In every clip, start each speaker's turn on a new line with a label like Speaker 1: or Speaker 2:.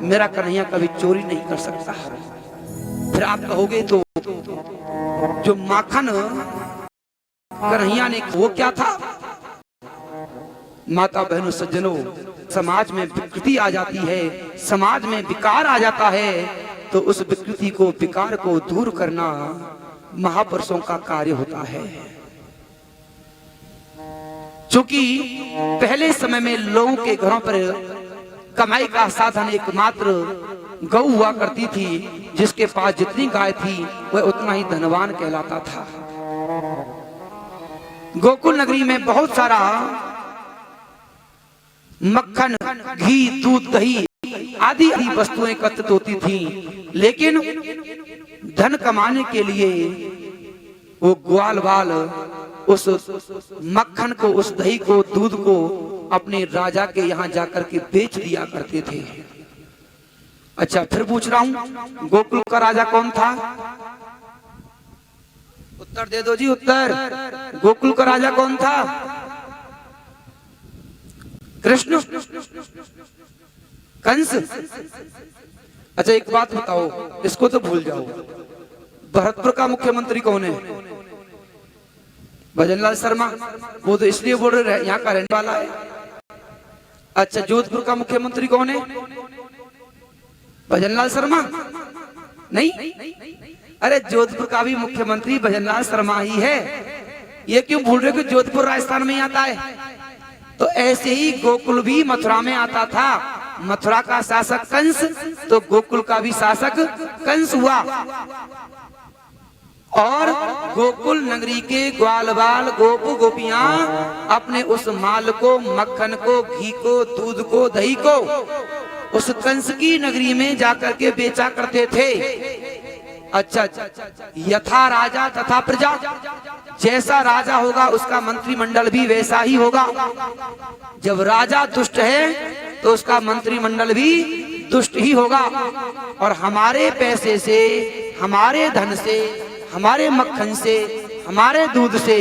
Speaker 1: मेरा कन्हैया कभी चोरी नहीं कर सकता। फिर आप कहोगे तो जो माखन कन्हैया ने वो क्या था? माता बहनों सज्जनों, समाज में विकृति आ जाती है, समाज में विकार आ जाता है, तो उस विकृति को, विकार को दूर करना महापुरुषों का कार्य होता है। क्योंकि पहले समय में लोगों के घरों पर कमाई का साधन एकमात्र गौ हुआ करती थी। जिसके पास जितनी गाय थी वह उतना ही धनवान कहलाता था। गोकुल नगरी में बहुत सारा मक्खन, घी, दूध, दही आदि वस्तुएं एकत्रित होती थी, लेकिन धन कमाने के लिए वो ग्वाल वाल उस मक्खन को, उस दही को, दूध को अपने राजा के यहाँ जाकर के बेच दिया करते थे। अच्छा, फिर पूछ रहा हूं, गोकुल का राजा कौन था? उत्तर दे दो जी, उत्तर। गोकुल का राजा कौन था? कृष्ण? कंस? अच्छा, एक बात बताओ, इसको तो भूल जाओ, भरतपुर का मुख्यमंत्री कौन है? भजनलाल शर्मा। वो तो इसलिए बोल रहे यहाँ का रहने वाला है। अच्छा, जोधपुर का मुख्यमंत्री कौन है? भजनलाल शर्मा? नहीं, अरे जोधपुर का भी मुख्यमंत्री भजनलाल शर्मा ही है। ये क्यों भूल रहे कि जोधपुर राजस्थान में ही आता है? तो ऐसे ही गोकुल भी मथुरा में आता था। मथुरा का शासक कंस, तो गोकुल का भी शासक कंस हुआ। और गोकुल नगरी के ग्वाल बाल, गोप गोपियां अपने उस माल को, मक्खन को, घी को, दूध को, दही को उस कंस की नगरी में जाकर के बेचा करते थे। अच्छा, यथा राजा तथा प्रजा, जैसा राजा होगा उसका मंत्रिमंडल भी वैसा ही होगा। जब राजा दुष्ट है तो उसका मंत्रिमंडल भी दुष्ट ही होगा। और हमारे पैसे से, हमारे धन से, हमारे मक्खन से, हमारे दूध से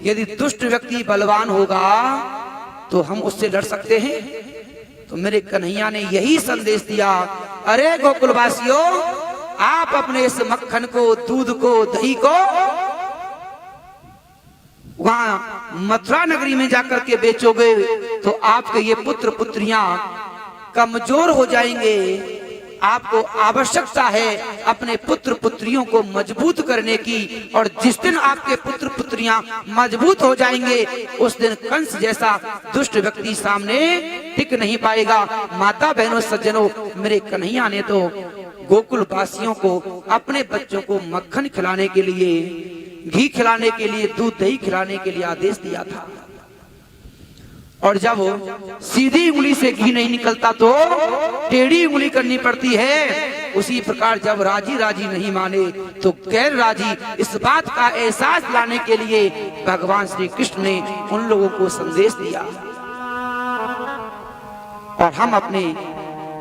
Speaker 1: यदि दुष्ट व्यक्ति बलवान होगा तो हम उससे लड़ सकते हैं? तो मेरे कन्हैया ने यही संदेश दिया, अरे गोकुलवासियों, आप अपने इस मक्खन को, दूध को, दही को वहां मथुरा नगरी में जाकर के बेचोगे तो आपके ये पुत्र पुत्रियां कमजोर हो जाएंगे। आपको आवश्यकता है अपने पुत्र पुत्रियों को मजबूत करने की, और जिस दिन आपके पुत्र पुत्रियां मजबूत हो जाएंगे उस दिन कंस जैसा दुष्ट व्यक्ति सामने टिक नहीं पाएगा। माता बहनों सज्जनों, मेरे कन्हैया ने तो गोकुल वासियों को, अपने बच्चों को मक्खन खिलाने के लिए, घी खिलाने के लिए, दूध दही खिलाने के लिए आदेश दिया था। और जब सीधी उंगली से घी नहीं निकलता तो टेढ़ी उंगली करनी पड़ती है। उसी प्रकार जब राजी राजी नहीं माने तो गैर राजी, इस बात का एहसास लाने के लिए भगवान श्री कृष्ण ने उन लोगों को संदेश दिया। और हम अपने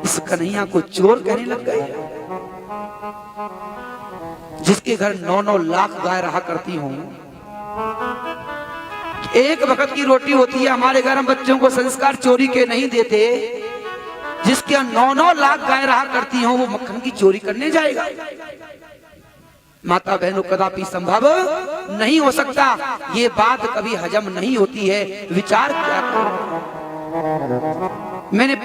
Speaker 1: इस कन्हैया को चोर कहने लग गए। जिसके घर 9-9 लाख गाय रहा करती हूं, एक वक्त की रोटी होती है। हमारे घर हम बच्चों को संस्कार चोरी के नहीं देते। जिसके 9-9 लाख गाय रहा करती हो वो मक्खन की चोरी करने जाएगा? माता बहनों, कदापि संभव नहीं हो सकता। ये बात कभी हजम नहीं होती है। विचार क्या करो। मैंने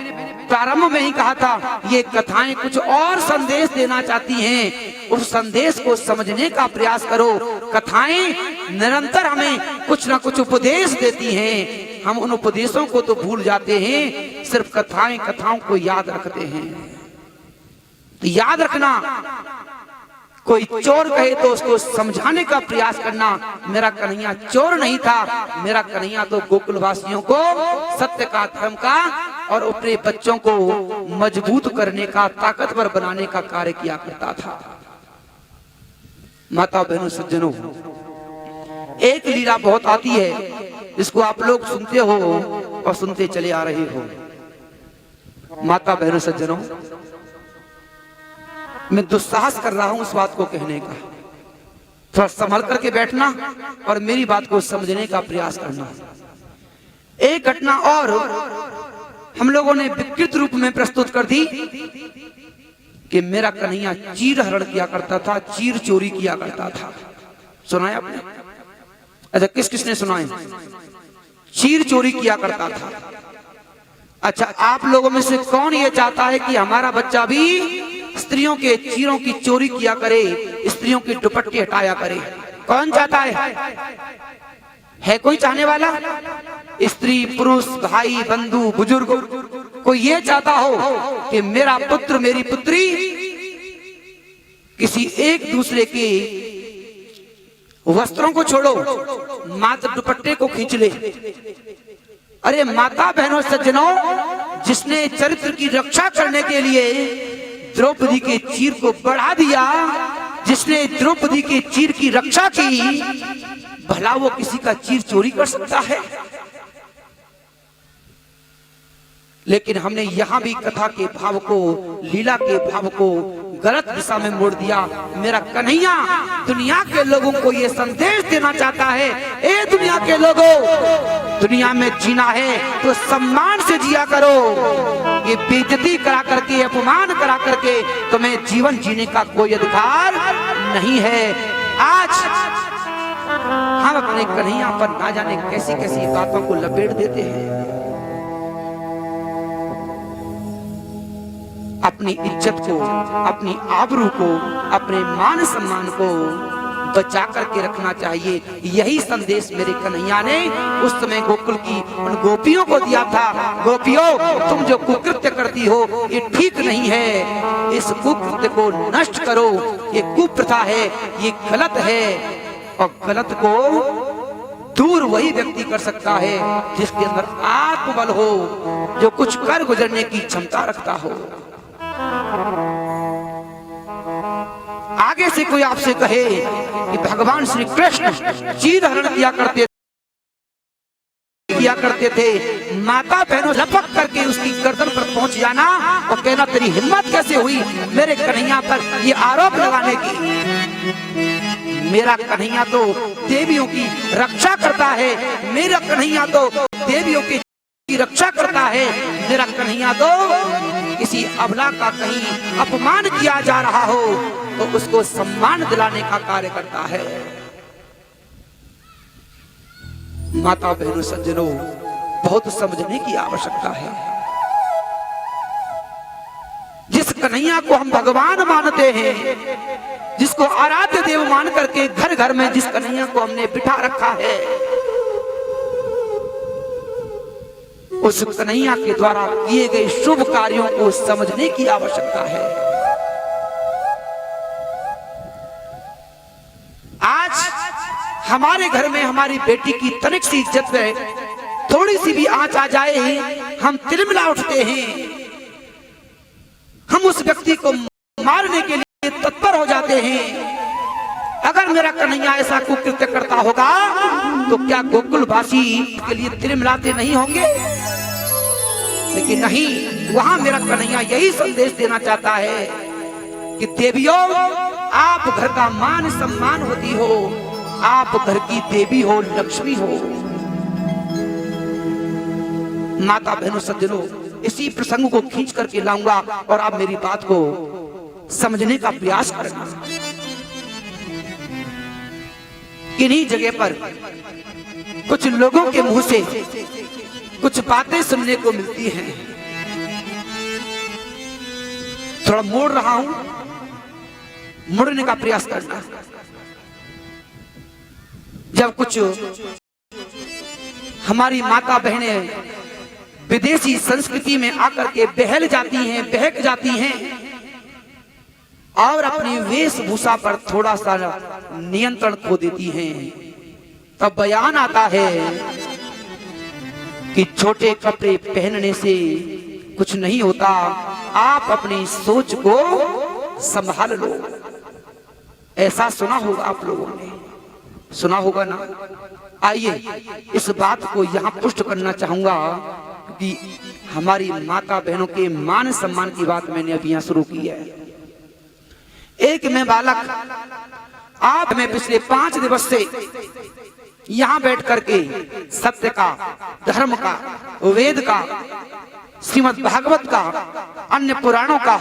Speaker 1: प्रारंभ में ही कहा था, ये कथाएं कुछ और संदेश देना चाहती हैं। उस संदेश को समझने का प्रयास करो। कथाएं निरंतर हमें कुछ ना कुछ उपदेश देती हैं। हम उन उपदेशों को तो भूल जाते हैं, सिर्फ कथाएं, कथाओं को याद रखते हैं। तो याद रखना, कोई चोर कहे तो उसको समझाने का प्रयास करना। मेरा कन्हैया चोर नहीं था। मेरा कन्हैया तो गोकुलवासियों को सत्य का, धर्म का और अपने बच्चों को मजबूत करने का, ताकतवर बनाने का कार्य किया करता था। माता बहनों सज्जनों, एक लीला बहुत आती है, इसको आप लोग सुनते हो और सुनते चले आ रहे हो। माता बहनों सज्जनों, मैं दुस्साहस कर रहा हूं इस बात को कहने का। थोड़ा संभल करके बैठना और मेरी बात को समझने का प्रयास करना। एक घटना और हम लोगों ने विकृत रूप में प्रस्तुत कर दी कि मेरा कन्हैया चीर हरण किया करता था, चीर चोरी किया करता था। सुनाया आपने? अच्छा, किस किसने सुनाए? चीर चोरी किया करता था। अच्छा, आप लोगों में से कौन ये चाहता है कि हमारा बच्चा भी स्त्रियों के चीरों की चोरी किया करे, स्त्रियों के दुपट्टे हटाया करे? कौन चाहता है कोई चाहने वाला? स्त्री, पुरुष, भाई, बंधु, बुजुर्ग, कोई ये चाहता हो कि मेरा पुत्र, मेरी पुत्री किसी एक दूसरे के वस्त्रों को छोड़ो, मात्र दुपट्टे को खींच ले? अरे माता बहनों सज्जनों, जिसने चरित्र की रक्षा करने के लिए द्रौपदी के चीर को बढ़ा दिया, जिसने द्रौपदी के चीर की रक्षा की, भला वो किसी का चीर चोरी कर सकता है? लेकिन हमने यहां भी कथा के भाव को, लीला के भाव को गलत दिशा में मोड़ दिया। मेरा कन्हैया दुनिया के लोगों को यह संदेश देना चाहता है, ए दुनिया के लोगों, दुनिया में जीना है तो सम्मान से जिया करो। ये बेइज्जती करा करके, अपमान करा करके तुम्हें जीवन जीने का कोई अधिकार नहीं है। आज हम अपने कन्हैया पर ना जाने कैसी कैसी बातों को लपेट देते हैं। अपनी इज्जत को, अपनी आबरू को, अपने मान सम्मान को बचा करके रखना चाहिए। यही संदेश मेरे कन्हैया ने उस समय गोकुल की उन गोपियों को दिया था। गोपियों, तुम जो कुकृत्य करती हो ये ठीक नहीं है, इस कुकृत्य को नष्ट करो। ये कुप्रथा है, ये गलत है, और गलत को दूर वही व्यक्ति कर सकता है जिसके अंदर आत्मबल हो, जो कुछ कर गुजरने की क्षमता रखता हो। आगे से कोई आपसे कहे कि भगवान श्री कृष्ण चीर हरण किया करते थे, माता बहनों लपक करके उसकी गर्दन पर पहुंच जाना और कहना तेरी हिम्मत कैसे हुई मेरे कन्हैया पर ये आरोप लगाने की? मेरा कन्हैया तो देवियों की रक्षा करता है, मेरा कन्हैया तो देवियों की रक्षा करता है। मेरा कन्हैया तो किसी अबला का कहीं अपमान किया जा रहा हो तो उसको सम्मान दिलाने का कार्य करता है। माता बहनों सज्जनों, बहुत समझने की आवश्यकता है। जिस कन्हैया को हम भगवान मानते हैं, जिसको आराध्य देव मान करके घर घर में जिस कन्हैया को हमने बिठा रखा है, उस कन्हैया के द्वारा किए गए शुभ कार्यों को समझने की आवश्यकता है। आज हमारे घर में हमारी बेटी की तनिक सी इज्जत में थोड़ी सी भी आंच आ जाए, हम तिलमिला उठते हैं, हम उस व्यक्ति को मारने के लिए तत्पर हो जाते हैं। अगर मेरा कन्हैया ऐसा कुकृत्य करता होगा तो क्या गोकुलवासी के लिए तिलमिलाते नहीं होंगे? लेकिन नहीं, वहां मेरा कन्हैया यही संदेश देना चाहता है कि देवियों, आप घर का मान सम्मान होती हो, आप घर की देवी हो, लक्ष्मी हो। माता बहनों सज्जनों, इसी प्रसंग को खींच करके लाऊंगा और आप मेरी बात को समझने का प्रयास करना। किन्हीं जगह पर कुछ लोगों के मुंह से कुछ बातें सुनने को मिलती हैं। थोड़ा मोड़ रहा हूं, मुड़ने का प्रयास करना। जब कुछ हमारी माता बहनें विदेशी संस्कृति में आकर के बहल जाती हैं, बहक जाती हैं और अपनी वेशभूषा पर थोड़ा सा नियंत्रण खो देती हैं, तब बयान आता है कि छोटे कपड़े पहनने से कुछ नहीं होता, आप अपनी सोच को संभाल लो। ऐसा सुना होगा, आप लोगों ने सुना होगा ना। आइए इस बात को यहाँ पुष्ट करना चाहूंगा कि हमारी माता बहनों के मान सम्मान की बात मैंने अभी यहाँ शुरू की है। एक में बालक, आप में पिछले 5 दिवस से यहाँ बैठ करके सत्य का, धर्म का, वेद का श्रीमद् भागवत का, अन्य पुराणों का